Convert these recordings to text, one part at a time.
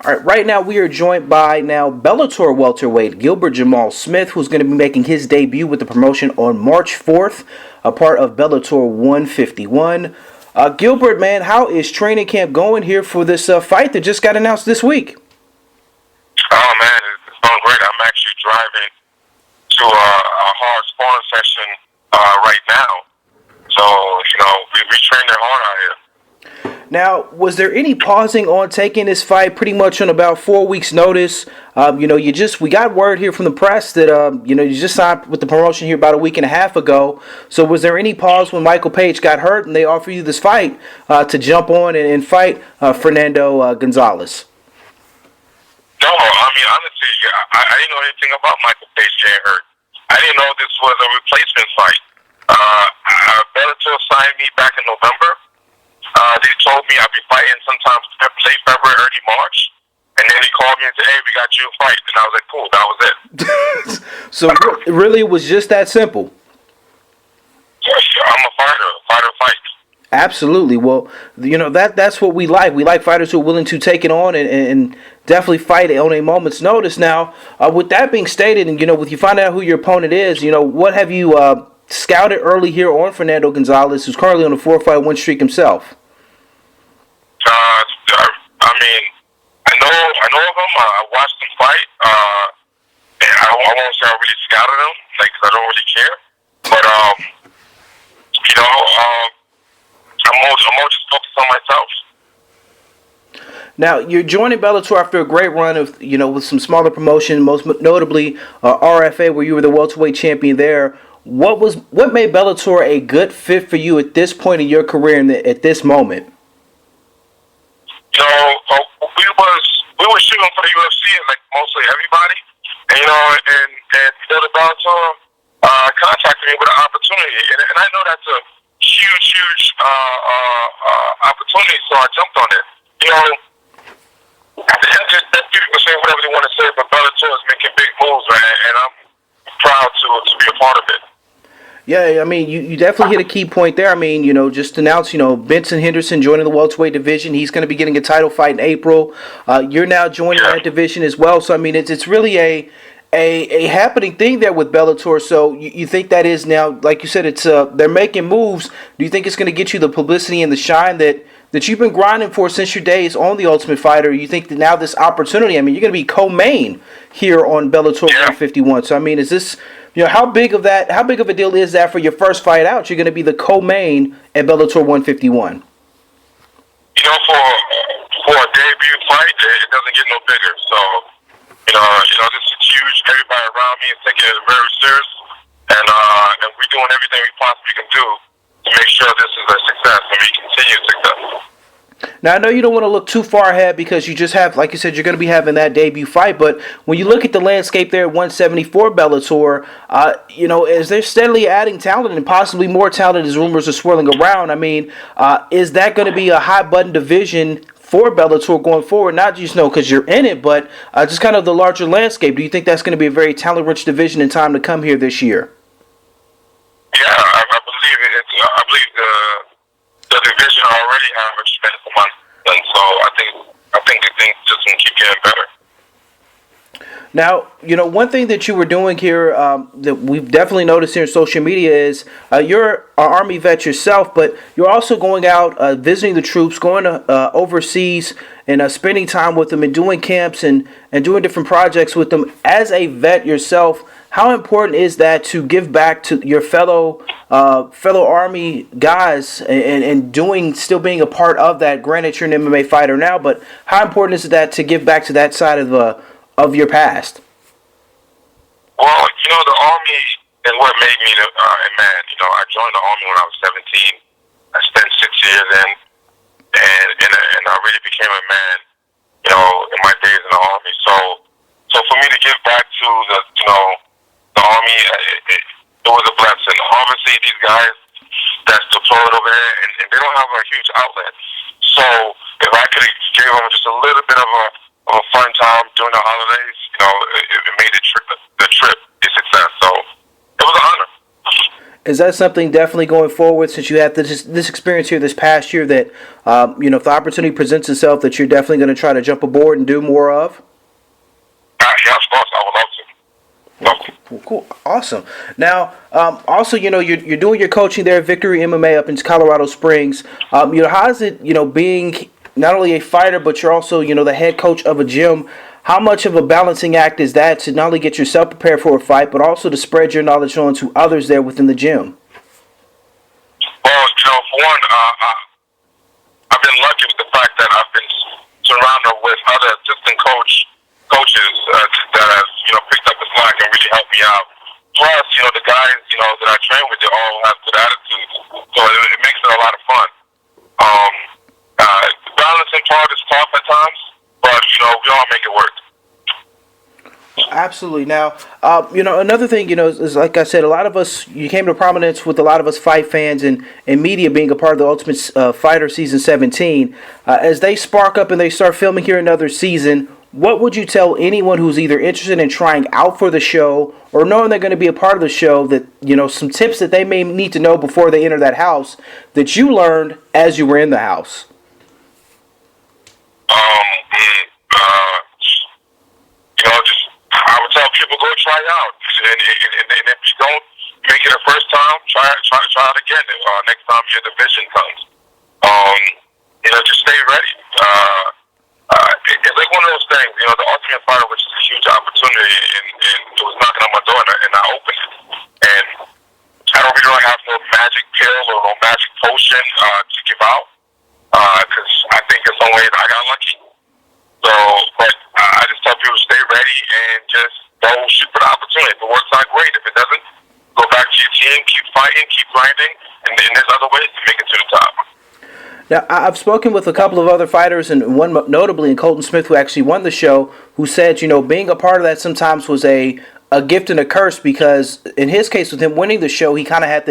All right, right now we are joined by Bellator welterweight Gilbert Jamal Smith, who's going to be making his debut with the promotion on March 4th, a part of Bellator 151. Gilbert, man, how is training camp going here for this fight that just got announced this week? Oh, man, it's going great. I'm actually driving to a hard sparring session right now. So, we trained it hard out here. Now, was there any pausing on taking this fight pretty much on about 4 weeks' notice? We got word here from the press that, you just signed with the promotion here about a week and a half ago. So was there any pause when Michael Page got hurt and they offered you this fight to jump on and fight Fernando Gonzalez? No, I mean, honestly, I didn't know anything about Michael Page getting hurt. I didn't know this was a replacement fight. Bellator signed me back in November. They told me I'd be fighting sometime late February, early March. And then he called me and said, hey, we got you a fight. And I was like, cool, that was it. So really it was just that simple? Yeah, I'm a fighter. Fighter fights. Absolutely. Well, that's what we like. We like fighters who are willing to take it on and definitely fight on a moment's notice. Now, with that being stated, and with you find out who your opponent is, what have you scouted early here on Fernando Gonzalez, who's currently on a 4-fight win streak himself? I know of him. I watched him fight. And I won't say I really scouted him, because I don't really care. But I'm more just focused on myself. Now, you're joining Bellator after a great run of, with some smaller promotion, most notably RFA, where you were the welterweight champion there. What made Bellator a good fit for you at this point in your career and at this moment? We were shooting for the UFC like mostly everybody, and Bellator contacted me with an opportunity, and I know that's a huge opportunity, so I jumped on it. People can say whatever they want to say, but Bellator is making big moves, man, and I'm proud to be a part of it. Yeah, I mean, you definitely hit a key point there. I mean, just announced, Benson Henderson joining the welterweight division. He's going to be getting a title fight in April. You're now joining that division as well. So, I mean, it's really a happening thing there with Bellator. So, you think that is now, like you said, it's they're making moves. Do you think it's going to get you the publicity and the shine that you've been grinding for since your days on The Ultimate Fighter? You think that now this opportunity, I mean, you're going to be co-main here on Bellator 151. So, I mean, is this... how big of a deal is that for your first fight out? You're going to be the co-main at Bellator 151. For a debut fight, it doesn't get no bigger. So, this is huge. Everybody around me is taking it very serious, and we're doing everything we possibly can do to make sure this is a success and we continue success. Now, I know you don't want to look too far ahead because you just have, like you said, you're going to be having that debut fight. But when you look at the landscape there at 174 Bellator, as they're steadily adding talent and possibly more talent as rumors are swirling around, I mean, is that going to be a high-button division for Bellator going forward? Not just, because you're in it, but just kind of the larger landscape. Do you think that's going to be a very talent-rich division in time to come here this year? Yeah, I believe it. I believe the division already have a tremendous amount, and so I think the things just gonna keep getting better. Now, one thing that you were doing here that we've definitely noticed here in social media is you're an Army vet yourself, but you're also going out visiting the troops, going overseas and spending time with them and doing camps and doing different projects with them. As a vet yourself, how important is that to give back to your fellow Army guys and still being a part of that? Granted, you're an MMA fighter now, but how important is that to give back to that side of your past? Well, the Army is what made me a man. I joined the Army when I was 17. I spent 6 years in, and I really became a man, in my days in the Army. So for me to give back to the Army, it was a blessing. Obviously, these guys that's deployed over there, and they don't have a huge outlet. So if I could have gave them just a little bit of a fun time during the holidays, it made the trip a success. So it was an honor. Is that something definitely going forward, since you had this experience here this past year, that if the opportunity presents itself, that you're definitely going to try to jump aboard and do more of? Yeah, of course, I would love to. Love to. Cool. Awesome. Now, also, you're doing your coaching there at Victory MMA up in Colorado Springs. How is it, being not only a fighter, but you're also, the head coach of a gym? How much of a balancing act is that to not only get yourself prepared for a fight, but also to spread your knowledge on to others there within the gym? Well, for one, I've been lucky with the fact that I've been surrounded with other assistant coaches that have, picked up the slack and really helped me out. Plus, the guys, that I train with, they all have good attitudes, so it makes it a lot of fun. The balancing part is tough at times, but, we all make it work. Absolutely. Now, another thing, is like I said, a lot of us, you came to prominence with a lot of us fight fans and media being a part of the Ultimate Fighter Season 17. As they spark up and they start filming here another season, what would you tell anyone who's either interested in trying out for the show or knowing they're going to be a part of the show, that, some tips that they may need to know before they enter that house that you learned as you were in the house? Just I would tell people, go try it out, and if you don't make it the first time, try it again. Next time your division comes, just stay ready. It's like one of those things, the Ultimate Fighter, which is a huge opportunity, and it was knocking on my door, and I opened it. And I don't really have no magic pill or no magic potion to give out, because I think in some ways I got lucky. So, but I just tell people to stay ready and just go shoot for the opportunity. If it works out, great. If it doesn't, go back to your team, keep fighting, keep grinding, and then there's other ways to make it to the top. Now, I've spoken with a couple of other fighters, and one notably in Colton Smith, who actually won the show, who said, being a part of that sometimes was a gift and a curse, because in his case, with him winning the show, he kind of had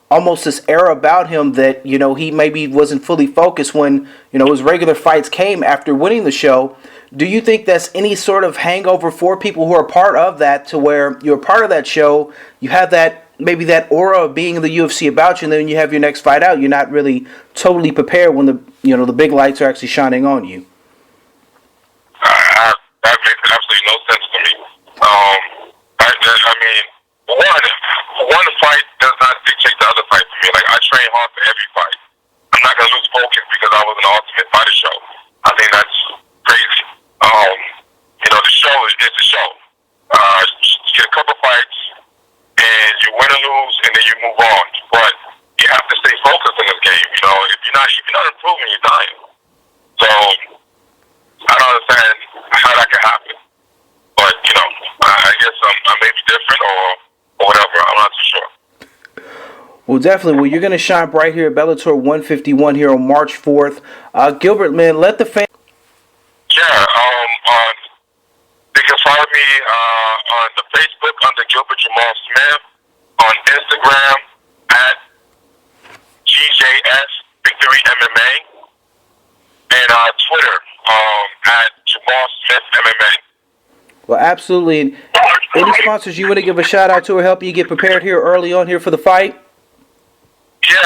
almost this air about him that, he maybe wasn't fully focused when, his regular fights came after winning the show. Do you think that's any sort of hangover for people who are part of that, to where you're part of that show, you have maybe that aura of being in the UFC about you, and then you have your next fight out, you're not really totally prepared when the big lights are actually shining on you? That makes absolutely no sense to me. One fight does not dictate the other fight for me. Like, I train hard for every fight. I'm not going to lose focus because I was in the Ultimate Fighter show. I think that's crazy. The show is the show. You get a couple fights, and you win or lose, and then you move on. But you have to stay focused in this game. If you're not improving, you're dying. So I don't understand how that can happen. But I guess I may be different or whatever. I'm not too sure. Well, definitely. Well, you're going to shine bright here at Bellator 151 here on March 4th. Gilbert, man, let the fans. Yeah, they can follow me on the Facebook under Gilbert Jamal Smith, on Instagram at GJS Victory MMA, and Twitter at Jamal Smith MMA. Well, absolutely. Any sponsors you want to give a shout out to or help you get prepared here early on here for the fight? Yeah,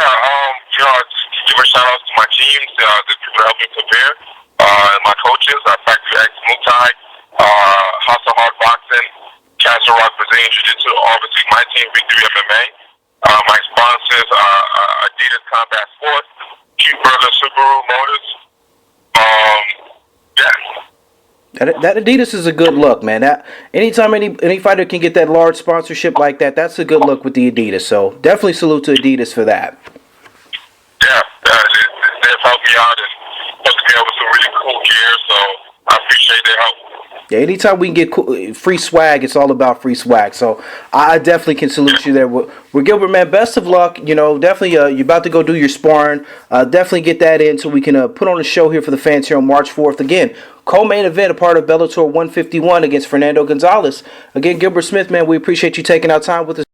just give a shout out to my teams, the people that help me prepare, my coaches, Factory X Muay Thai, House of Hard Boxing, Castle Rock Brazilian Jiu-Jitsu, obviously my team, Victory MMA. My sponsors are Adidas Combat Sports, Q-Burger Subaru Motors. That Adidas is a good look, man. Anytime any fighter can get that large sponsorship like that, that's a good look with the Adidas. So definitely salute to Adidas for that. Yeah, they've helped me out and hooked me up with some really cool gear, so I appreciate their help. Yeah, anytime we can get free swag, it's all about free swag. So I definitely can salute you there. Well, Gilbert, man, best of luck. Definitely you're about to go do your sparring. Definitely get that in so we can put on a show here for the fans here on March 4th. Again, co-main event, a part of Bellator 151 against Fernando Gonzalez. Again, Gilbert Smith, man, we appreciate you taking our time with us.